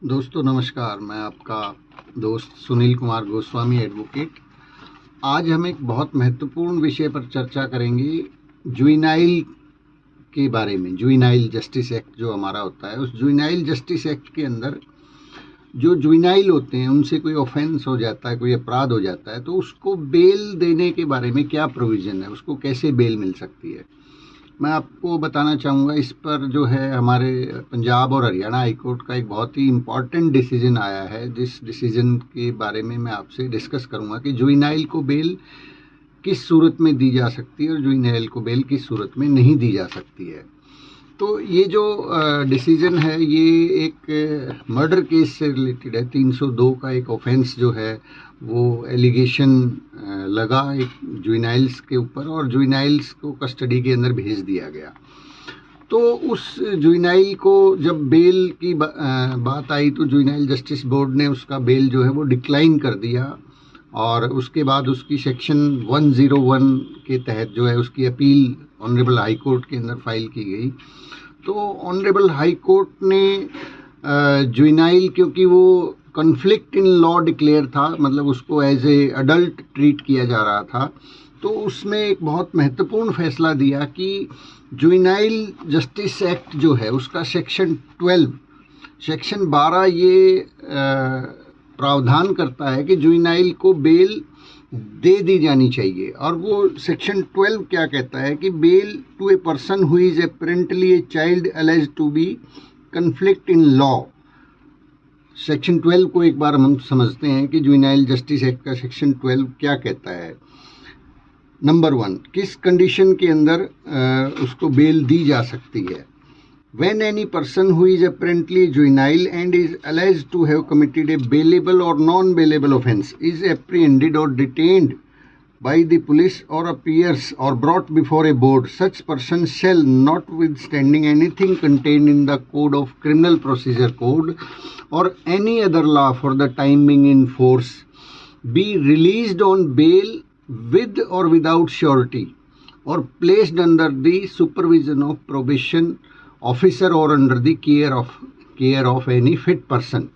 दोस्तों नमस्कार। मैं आपका दोस्त सुनील कुमार गोस्वामी एडवोकेट। आज हम एक बहुत महत्वपूर्ण विषय पर चर्चा करेंगे, जुवेनाइल के बारे में। जुवेनाइल जस्टिस एक्ट जो हमारा होता है, उस जुवेनाइल जस्टिस एक्ट के अंदर जो जुवेनाइल होते हैं उनसे कोई ऑफेंस हो जाता है, कोई अपराध हो जाता है, तो उसको बेल देने के बारे में क्या प्रोविज़न है, उसको कैसे बेल मिल सकती है, मैं आपको बताना चाहूँगा। इस पर जो है हमारे पंजाब और हरियाणा हाई कोर्ट का एक बहुत ही इम्पॉर्टेंट डिसीजन आया है, जिस डिसीजन के बारे में मैं आपसे डिस्कस करूँगा कि जुवेनाइल को बेल किस सूरत में दी जा सकती है और जुवेनाइल को बेल किस सूरत में नहीं दी जा सकती है। तो ये जो डिसीजन है ये एक मर्डर केस से रिलेटेड है। 302 का एक ऑफेंस जो है वो एलिगेशन लगा एक जुवेनाइल्स के ऊपर, और जुवेनाइल्स को कस्टडी के अंदर भेज दिया गया। तो उस जुवेनाइल को जब बेल की बात आई तो जुवेनाइल जस्टिस बोर्ड ने उसका बेल जो है वो डिक्लाइन कर दिया, और उसके बाद उसकी सेक्शन 101 के तहत जो है उसकी अपील ऑनरेबल हाई कोर्ट के अंदर फाइल की गई। तो ऑनरेबल हाई कोर्ट ने जुवेनाइल, क्योंकि वो कन्फ्लिक्ट इन लॉ डिक्लेयर था, मतलब उसको एज ए अडल्ट ट्रीट किया जा रहा था, तो उसमें एक बहुत महत्वपूर्ण फैसला दिया कि जुवेनाइल जस्टिस एक्ट जो है उसका सेक्शन 12 ये प्रावधान करता है कि जुवेनाइल को बेल दे दी जानी चाहिए। और वो सेक्शन 12 क्या कहता है कि bail to a person who is apparently a child alleged to be conflict in law. Section 12 को एक बार हम समझते हैं कि जुवेनाइल जस्टिस एक्ट का सेक्शन 12 क्या कहता है। नंबर 1, किस कंडीशन के अंदर उसको बेल दी जा सकती है। When any person who is apparently juvenile and is alleged to have committed a bailable or non-bailable offence is apprehended or detained by the police or appears or brought before a board, such person shall, notwithstanding anything contained in the Code of Criminal Procedure Code or any other law for the time being in force, be released on bail with or without surety, or placed under the supervision of probation officer और under the care of any fit person.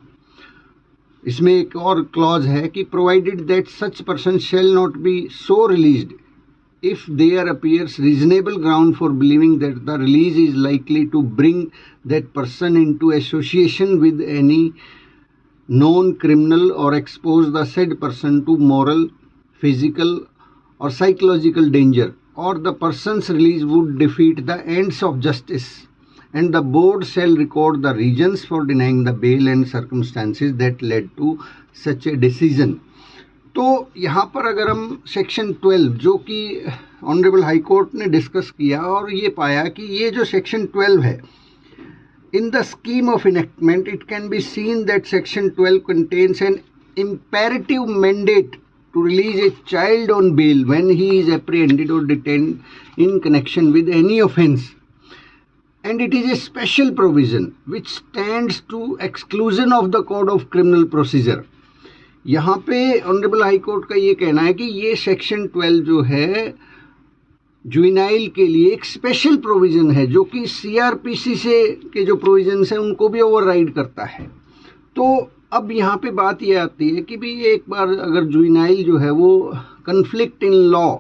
इसमें एक और clause है कि provided that such person shall not be so released if there appears reasonable ground for believing that the release is likely to bring that person into association with any non criminal और expose the said person to moral, physical और psychological danger, और the person's release would defeat the ends of justice, and the board shall record the reasons for denying the bail and circumstances that led to such a decision। तो यहाँ पर अगर हम section 12 जो कि honourable high court ने discuss किया और ये पाया कि ये जो सेक्शन 12 है, in the scheme of enactment it can be seen that section 12 contains an imperative mandate to release a child on bail when he is apprehended or detained in connection with any offence, and it is a special provision which stands to exclusion of the Code of Criminal Procedure। यहाँ पे honourable high court का ये कहना है कि ये section 12 जो है जुवेनाइल के लिए एक स्पेशल प्रोविज़न है, जो कि सीआरपीसी से के जो प्रोविजंस हैं उनको भी ओवरराइड करता है। तो अब यहाँ पे बात ये आती है कि भी एक बार अगर जुवेनाइल जो है वो कन्फ्लिक्ट इन लॉ,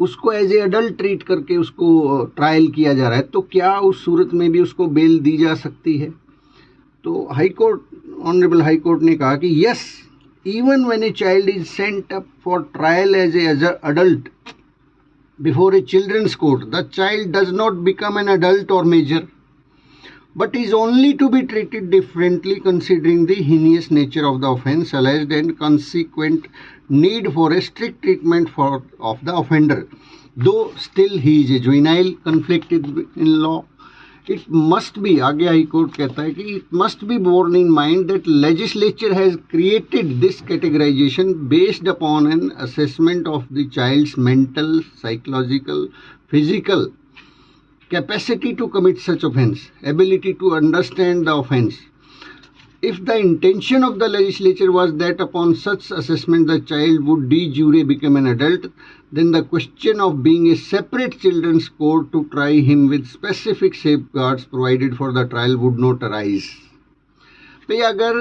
उसको एज ए अडल्ट ट्रीट करके उसको ट्रायल किया जा रहा है, तो क्या उस सूरत में भी उसको बेल दी जा सकती है। तो high court, honourable high court ने कहा कि yes, even when a child is sent up for trial as a adult before a children's court, the child does not become an adult और major, but is only to be treated differently considering the heinous nature of the offence alleged and consequent need for a strict treatment of the offender, though still he is a juvenile conflicted in law। It must be, आगे high court कहता है कि it must be borne in mind that legislature has created this categorization based upon an assessment of the child's mental, psychological, physical capacity to commit such offence, ability to understand the offence. If the intention of the legislature was that upon such assessment the child would de jure become an adult, then the question of being a separate children's court to try him with specific safeguards provided for the trial would not arise। पे अगर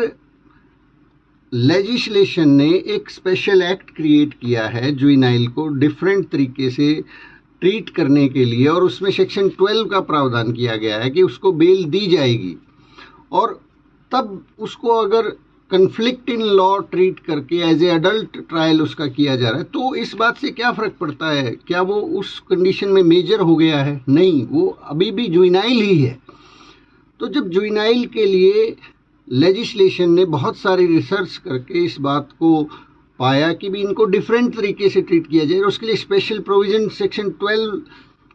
legislation ने एक special act create किया है juvenile को different तरीके से treat करने के लिए, और उसमें सेक्शन 12 का प्रावधान किया गया है कि उसको बेल दी जाएगी, और तब उसको अगर कन्फ्लिक्ट इन लॉ ट्रीट करके एज ए अडल्ट ट्रायल उसका किया जा रहा है, तो इस बात से क्या फ़र्क पड़ता है? क्या वो उस कंडीशन में मेजर हो गया है? नहीं, वो अभी भी जुवेनाइल ही है। तो जब जुवेनाइल के लिए लेजिस्लेशन ने बहुत सारी रिसर्च करके इस बात को पाया कि भी इनको डिफरेंट तरीके से ट्रीट किया जाए, और उसके लिए स्पेशल प्रोविज़न सेक्शन 12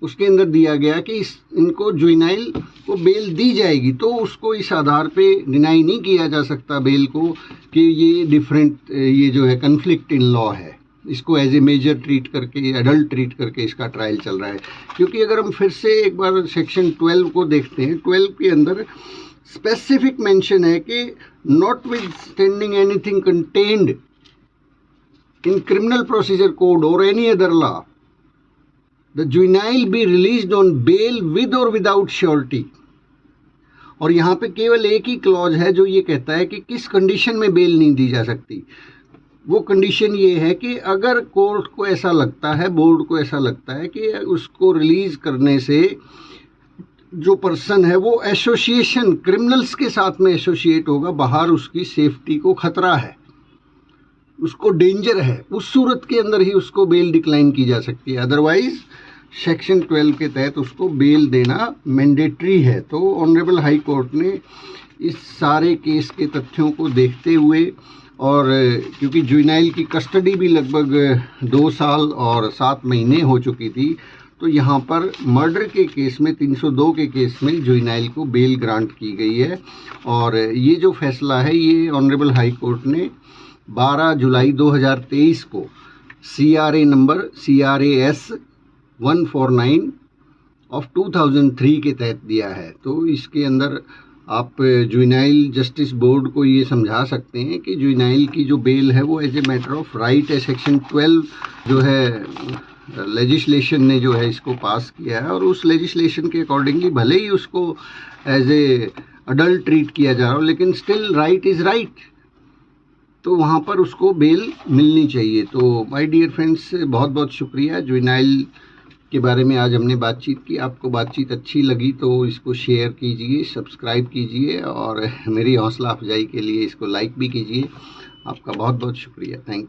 उसके अंदर दिया गया कि इनको जुवेनाइल को बेल दी जाएगी, तो उसको इस आधार पे डिनाई नहीं किया जा सकता बेल को कि ये डिफरेंट, ये जो है कन्फ्लिक्ट इन लॉ है, इसको एज ए मेजर ट्रीट करके, एडल्ट ट्रीट करके इसका ट्रायल चल रहा है। क्योंकि अगर हम फिर से एक बार सेक्शन 12 को देखते हैं, 12 के अंदर स्पेसिफिक मेंशन है कि notwithstanding anything contained in criminal procedure code और any other law, the juvenile be released on bail with or without surety। और यहाँ पे केवल एक ही क्लॉज है जो ये कहता है कि किस कंडीशन में बेल नहीं दी जा सकती। वो कंडीशन ये है कि अगर कोर्ट को ऐसा लगता है, बोर्ड को ऐसा लगता है कि उसको रिलीज करने से जो पर्सन है वो एसोसिएशन क्रिमिनल्स के साथ में एसोसिएट होगा, बाहर उसकी सेफ्टी को खतरा है, उसको डेंजर है, उस सूरत के अंदर ही उसको बेल डिक्लाइन की जा सकती है। अदरवाइज सेक्शन 12 के तहत उसको बेल देना मैंडेटरी है। तो ऑनरेबल हाई कोर्ट ने इस सारे केस के तथ्यों को देखते हुए, और क्योंकि जुवेनाइल की कस्टडी भी लगभग 2 साल और 7 महीने हो चुकी थी, तो यहाँ पर मर्डर के केस में 302 के केस में जुवेनाइल को बेल ग्रांट की गई है। और ये जो फैसला है ये ऑनरेबल हाई कोर्ट ने 12 जुलाई 2023 को CRA नंबर CRAS 149 ऑफ 2003 के तहत दिया है। तो इसके अंदर आप जुवेनाइल जस्टिस बोर्ड को ये समझा सकते हैं कि जुवेनाइल की जो बेल है वो as a matter of right है। सेक्शन 12 जो है लेजिस्लेशन ने जो है इसको पास किया है, और उस लेजिस्लेशन के अकॉर्डिंगली भले ही उसको एज ए अडल्ट ट्रीट किया जा रहा हो, लेकिन स्टिल राइट इज़ राइट, तो वहाँ पर उसको बेल मिलनी चाहिए। तो माय डियर फ्रेंड्स, बहुत बहुत शुक्रिया। जुवेनाइल के बारे में आज हमने बातचीत की। आपको बातचीत अच्छी लगी तो इसको शेयर कीजिए, सब्सक्राइब कीजिए, और मेरी हौसला अफजाई के लिए इसको लाइक भी कीजिए। आपका बहुत बहुत शुक्रिया। Thank you.